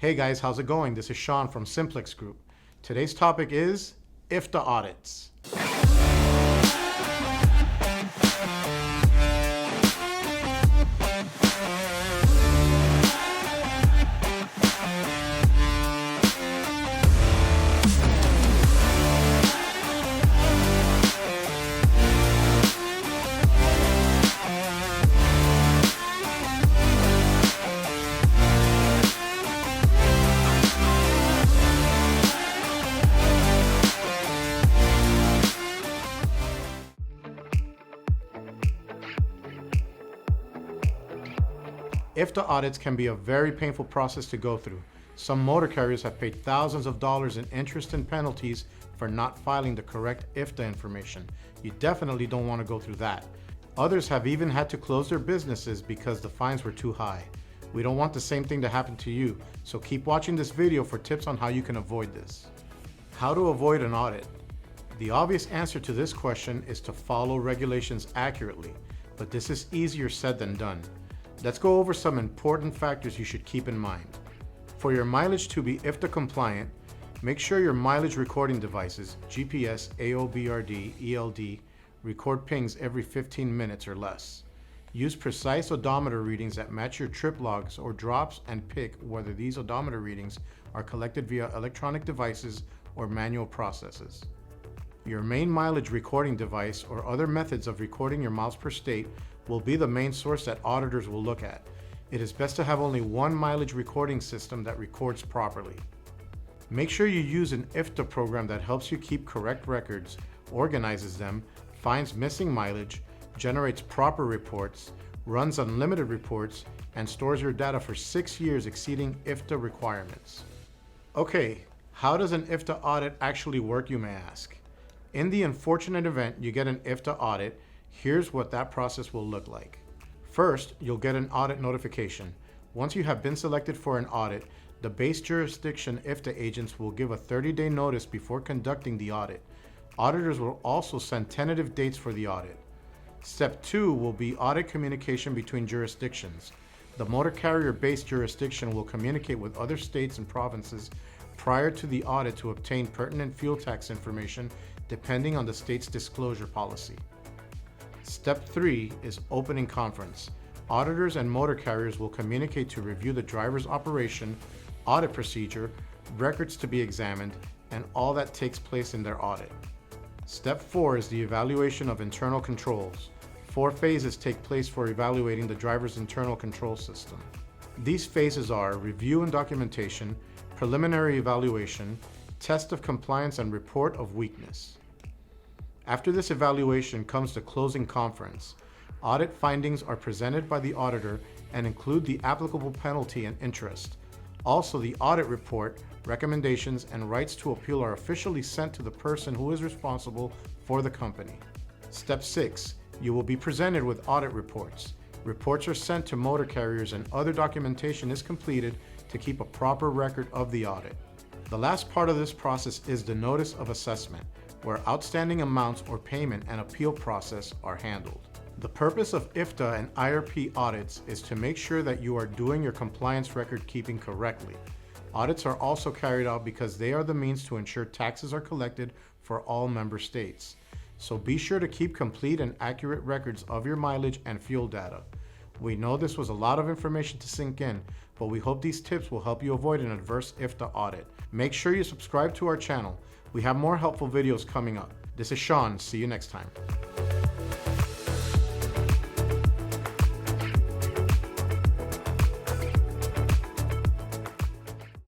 Hey guys, how's it going? This is Sean from Simplex Group. Today's topic is IFTA audits. IFTA audits can be a very painful process to go through. Some motor carriers have paid thousands of dollars in interest and penalties for not filing the correct IFTA information. You definitely don't want to go through that. Others have even had to close their businesses because the fines were too high. We don't want the same thing to happen to you, so keep watching this video for tips on how you can avoid this. How to avoid an audit? The obvious answer to this question is to follow regulations accurately, but this is easier said than done. Let's go over some important factors you should keep in mind. For your mileage to be IFTA compliant, make sure your mileage recording devices, GPS, AOBRD, ELD, record pings every 15 minutes or less. Use precise odometer readings that match your trip logs or drops and pick whether these odometer readings are collected via electronic devices or manual processes. Your main mileage recording device or other methods of recording your miles per state will be the main source that auditors will look at. It is best to have only one mileage recording system that records properly. Make sure you use an IFTA program that helps you keep correct records, organizes them, finds missing mileage, generates proper reports, runs unlimited reports, and stores your data for 6 years exceeding IFTA requirements. Okay, how does an IFTA audit actually work, you may ask? In the unfortunate event you get an IFTA audit, here's what that process will look like. First, you'll get an audit notification. Once you have been selected for an audit, the base jurisdiction IFTA agents will give a 30-day notice before conducting the audit. Auditors will also send tentative dates for the audit. Step 2 will be audit communication between jurisdictions. The motor carrier-based jurisdiction will communicate with other states and provinces prior to the audit to obtain pertinent fuel tax information depending on the state's disclosure policy. Step 3 is opening conference. Auditors and motor carriers will communicate to review the driver's operation, audit procedure, records to be examined, and all that takes place in their audit. Step 4 is the evaluation of internal controls. 4 phases take place for evaluating the driver's internal control system. These phases are review and documentation, preliminary evaluation, test of compliance, and report of weakness. After this evaluation comes the closing conference. Audit findings are presented by the auditor and include the applicable penalty and interest. Also, the audit report, recommendations, and rights to appeal are officially sent to the person who is responsible for the company. Step 6. You will be presented with audit reports. Reports are sent to motor carriers and other documentation is completed to keep a proper record of the audit. The last part of this process is the notice of assessment, where outstanding amounts or payment and appeal process are handled. The purpose of IFTA and IRP audits is to make sure that you are doing your compliance record keeping correctly. Audits are also carried out because they are the means to ensure taxes are collected for all member states. So be sure to keep complete and accurate records of your mileage and fuel data. We know this was a lot of information to sink in, but we hope these tips will help you avoid an adverse IFTA audit. Make sure you subscribe to our channel. We have more helpful videos coming up. This is Sean. See you next time.